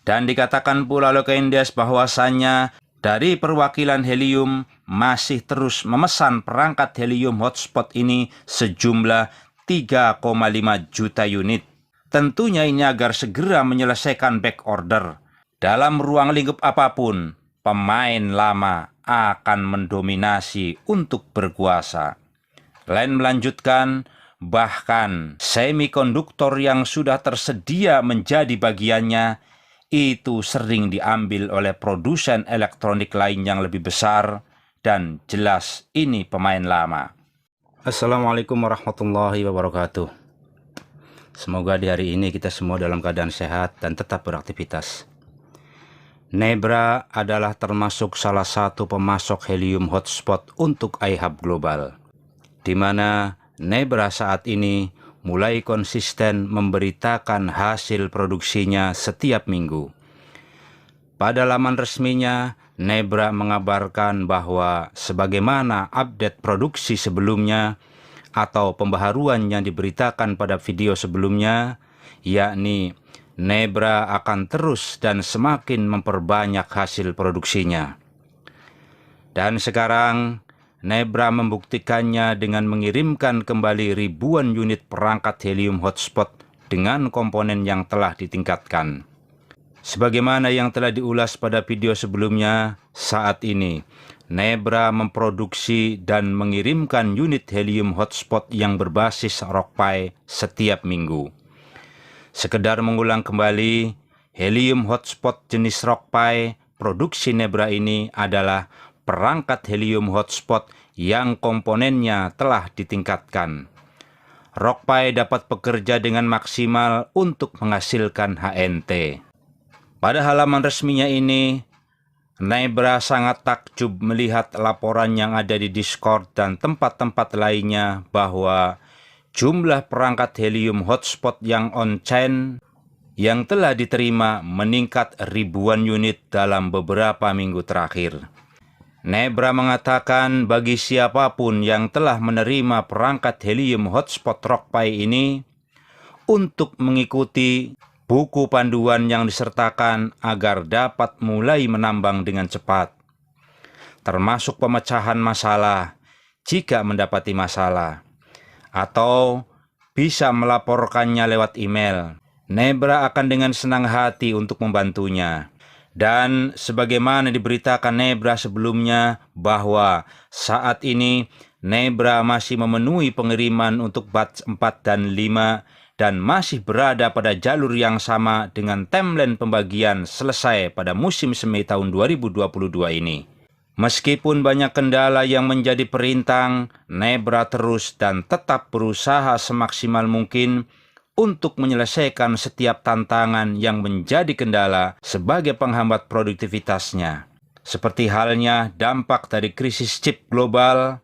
Dan dikatakan pula oleh Koindesk bahwasannya dari perwakilan Helium masih terus memesan perangkat Helium hotspot ini sejumlah 3,5 juta unit. Tentunya ini agar segera menyelesaikan back order. Dalam ruang lingkup apapun, pemain lama akan mendominasi untuk berkuasa. Len melanjutkan, bahkan semikonduktor yang sudah tersedia menjadi bagiannya itu sering diambil oleh produsen elektronik lain yang lebih besar, dan jelas ini pemain lama. Assalamualaikum warahmatullahi wabarakatuh. Semoga di hari ini kita semua dalam keadaan sehat dan tetap beraktivitas. Nebra adalah termasuk salah satu pemasok helium hotspot untuk iHub Global, di mana Nebra saat ini mulai konsisten memberitakan hasil produksinya setiap minggu. Pada laman resminya, Nebra mengabarkan bahwa sebagaimana update produksi sebelumnya atau pembaharuan yang diberitakan pada video sebelumnya, yakni Nebra akan terus dan semakin memperbanyak hasil produksinya. Dan sekarang, Nebra membuktikannya dengan mengirimkan kembali ribuan unit perangkat helium hotspot dengan komponen yang telah ditingkatkan. Sebagaimana yang telah diulas pada video sebelumnya, saat ini Nebra memproduksi dan mengirimkan unit helium hotspot yang berbasis RockPi setiap minggu. Sekedar mengulang kembali, helium hotspot jenis RockPi produksi Nebra ini adalah perangkat helium hotspot yang komponennya telah ditingkatkan. RockPi dapat bekerja dengan maksimal untuk menghasilkan HNT. Pada halaman resminya ini, Nebra sangat takjub melihat laporan yang ada di Discord dan tempat-tempat lainnya bahwa jumlah perangkat helium hotspot yang on-chain yang telah diterima meningkat ribuan unit dalam beberapa minggu terakhir. Nebra mengatakan bagi siapapun yang telah menerima perangkat helium hotspot RockPi ini untuk mengikuti buku panduan yang disertakan agar dapat mulai menambang dengan cepat, termasuk pemecahan masalah jika mendapati masalah, atau bisa melaporkannya lewat email. Nebra akan dengan senang hati untuk membantunya. Dan sebagaimana diberitakan Nebra sebelumnya bahwa saat ini Nebra masih memenuhi pengiriman untuk batch 4 dan 5 dan masih berada pada jalur yang sama dengan timeline pembagian selesai pada musim semi tahun 2022 ini. Meskipun banyak kendala yang menjadi perintang, Nebra terus dan tetap berusaha semaksimal mungkin untuk menyelesaikan setiap tantangan yang menjadi kendala sebagai penghambat produktivitasnya. Seperti halnya dampak dari krisis chip global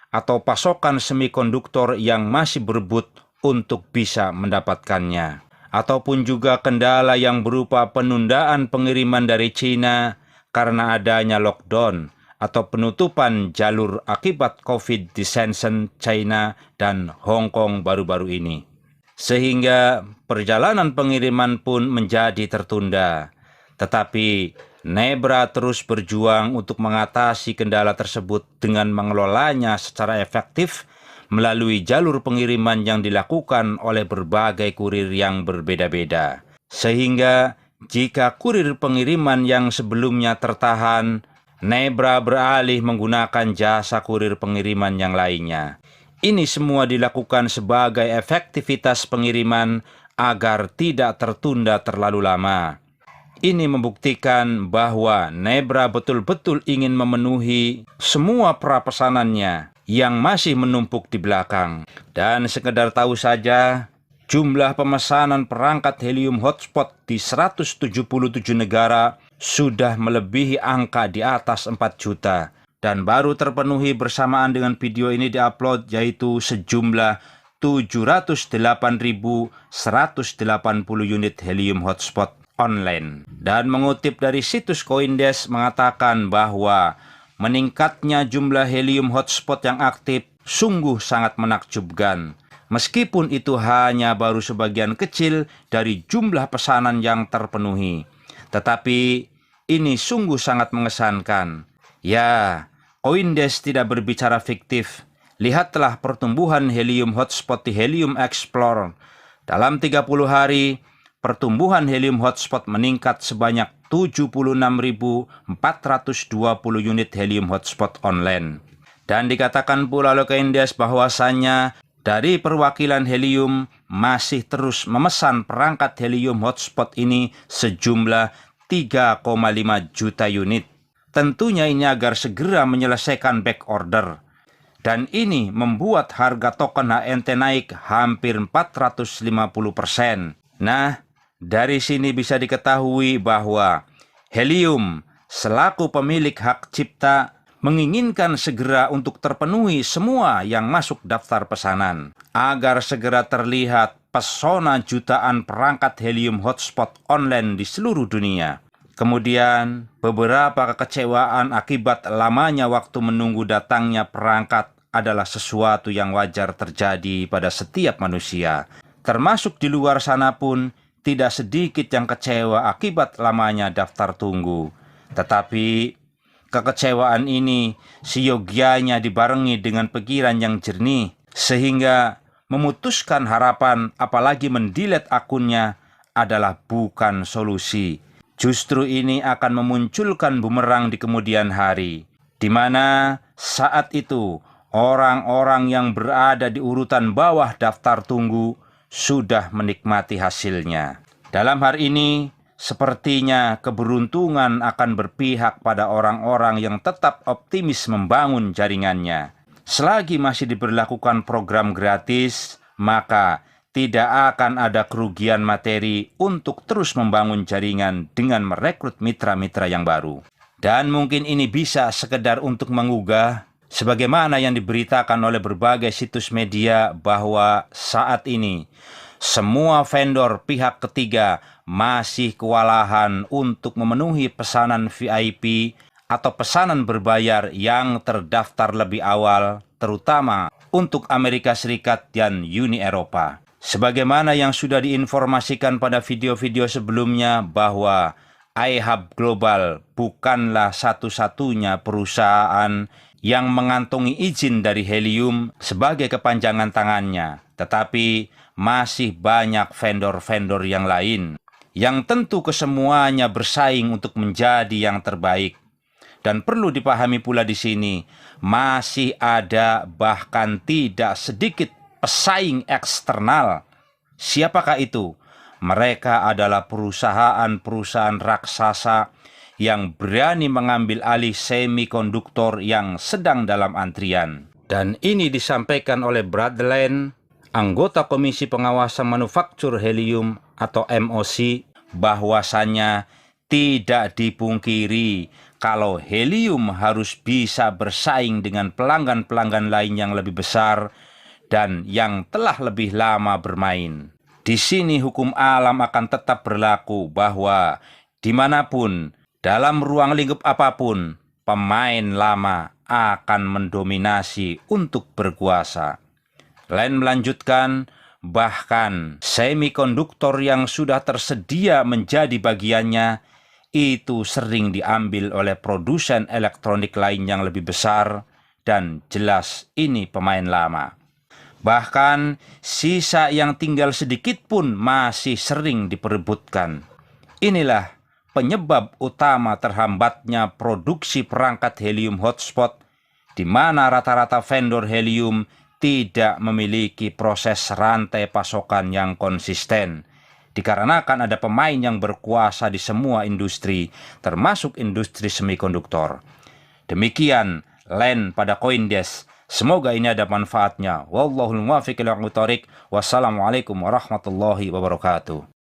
atau pasokan semikonduktor yang masih berebut untuk bisa mendapatkannya. Ataupun juga kendala yang berupa penundaan pengiriman dari China karena adanya lockdown atau penutupan jalur akibat COVID di Shenzhen, China, dan Hong Kong baru-baru ini. Sehingga perjalanan pengiriman pun menjadi tertunda. Tetapi Nebra terus berjuang untuk mengatasi kendala tersebut dengan mengelolanya secara efektif melalui jalur pengiriman yang dilakukan oleh berbagai kurir yang berbeda-beda. Sehingga jika kurir pengiriman yang sebelumnya tertahan, Nebra beralih menggunakan jasa kurir pengiriman yang lainnya. Ini semua dilakukan sebagai efektivitas pengiriman agar tidak tertunda terlalu lama. Ini membuktikan bahwa Nebra betul-betul ingin memenuhi semua prapesanannya yang masih menumpuk di belakang. Dan sekedar tahu saja, jumlah pemesanan perangkat helium hotspot di 177 negara sudah melebihi angka di atas 4 juta. Dan baru terpenuhi bersamaan dengan video ini diupload, yaitu sejumlah 708.180 unit helium hotspot online. Dan mengutip dari situs Koindesk mengatakan bahwa meningkatnya jumlah helium hotspot yang aktif sungguh sangat menakjubkan. Meskipun itu hanya baru sebagian kecil dari jumlah pesanan yang terpenuhi. Tetapi ini sungguh sangat mengesankan. Ya, CoinDesk tidak berbicara fiktif. Lihatlah pertumbuhan helium hotspot di Helium Explorer. Dalam 30 hari, pertumbuhan helium hotspot meningkat sebanyak 76.420 unit helium hotspot online. Dan dikatakan pula oleh CoinDesk bahwasannya dari perwakilan helium masih terus memesan perangkat helium hotspot ini sejumlah 3,5 juta unit. Tentunya ini agar segera menyelesaikan back order. Dan ini membuat harga token HNT naik hampir 450%. Nah, dari sini bisa diketahui bahwa Helium selaku pemilik hak cipta menginginkan segera untuk terpenuhi semua yang masuk daftar pesanan, agar segera terlihat pesona jutaan perangkat helium hotspot online di seluruh dunia. Kemudian, beberapa kekecewaan akibat lamanya waktu menunggu datangnya perangkat adalah sesuatu yang wajar terjadi pada setiap manusia. Termasuk di luar sana pun, tidak sedikit yang kecewa akibat lamanya daftar tunggu. Tetapi, kekecewaan ini seyogianya dibarengi dengan pikiran yang jernih, sehingga memutuskan harapan apalagi mendelete akunnya adalah bukan solusi. Justru ini akan memunculkan bumerang di kemudian hari, di mana saat itu orang-orang yang berada di urutan bawah daftar tunggu sudah menikmati hasilnya. Dalam hal ini, sepertinya keberuntungan akan berpihak pada orang-orang yang tetap optimis membangun jaringannya. Selagi masih diberlakukan program gratis, maka tidak akan ada kerugian materi untuk terus membangun jaringan dengan merekrut mitra-mitra yang baru. Dan mungkin ini bisa sekedar untuk menggugah, sebagaimana yang diberitakan oleh berbagai situs media bahwa saat ini semua vendor pihak ketiga masih kewalahan untuk memenuhi pesanan VIP atau pesanan berbayar yang terdaftar lebih awal, terutama untuk Amerika Serikat dan Uni Eropa. Sebagaimana yang sudah diinformasikan pada video-video sebelumnya bahwa iHub Global bukanlah satu-satunya perusahaan yang mengantongi izin dari Helium sebagai kepanjangan tangannya, tetapi masih banyak vendor-vendor yang lain yang tentu kesemuanya bersaing untuk menjadi yang terbaik. Dan perlu dipahami pula di sini, masih ada bahkan tidak sedikit pesaing eksternal. Siapakah itu? Mereka adalah perusahaan-perusahaan raksasa yang berani mengambil alih semikonduktor yang sedang dalam antrian. Dan ini disampaikan oleh Brad Land, anggota Komisi Pengawasan Manufaktur Helium atau MOC, bahwasannya tidak dipungkiri kalau Helium harus bisa bersaing dengan pelanggan-pelanggan lain yang lebih besar dan yang telah lebih lama bermain. Di sini hukum alam akan tetap berlaku bahwa dimanapun, dalam ruang lingkup apapun, pemain lama akan mendominasi untuk berkuasa. Len melanjutkan, bahkan semikonduktor yang sudah tersedia menjadi bagiannya itu sering diambil oleh produsen elektronik lain yang lebih besar, dan jelas ini pemain lama. Bahkan sisa yang tinggal sedikit pun masih sering diperebutkan. Inilah penyebab utama terhambatnya produksi perangkat helium hotspot, di mana rata-rata vendor helium tidak memiliki proses rantai pasokan yang konsisten, dikarenakan ada pemain yang berkuasa di semua industri, termasuk industri semikonduktor. Demikian Len pada CoinDesk. Semoga ini ada manfaatnya. Wallahul muwaffiq ila aqwamit thoriq. Wassalamualaikum warahmatullahi wabarakatuh.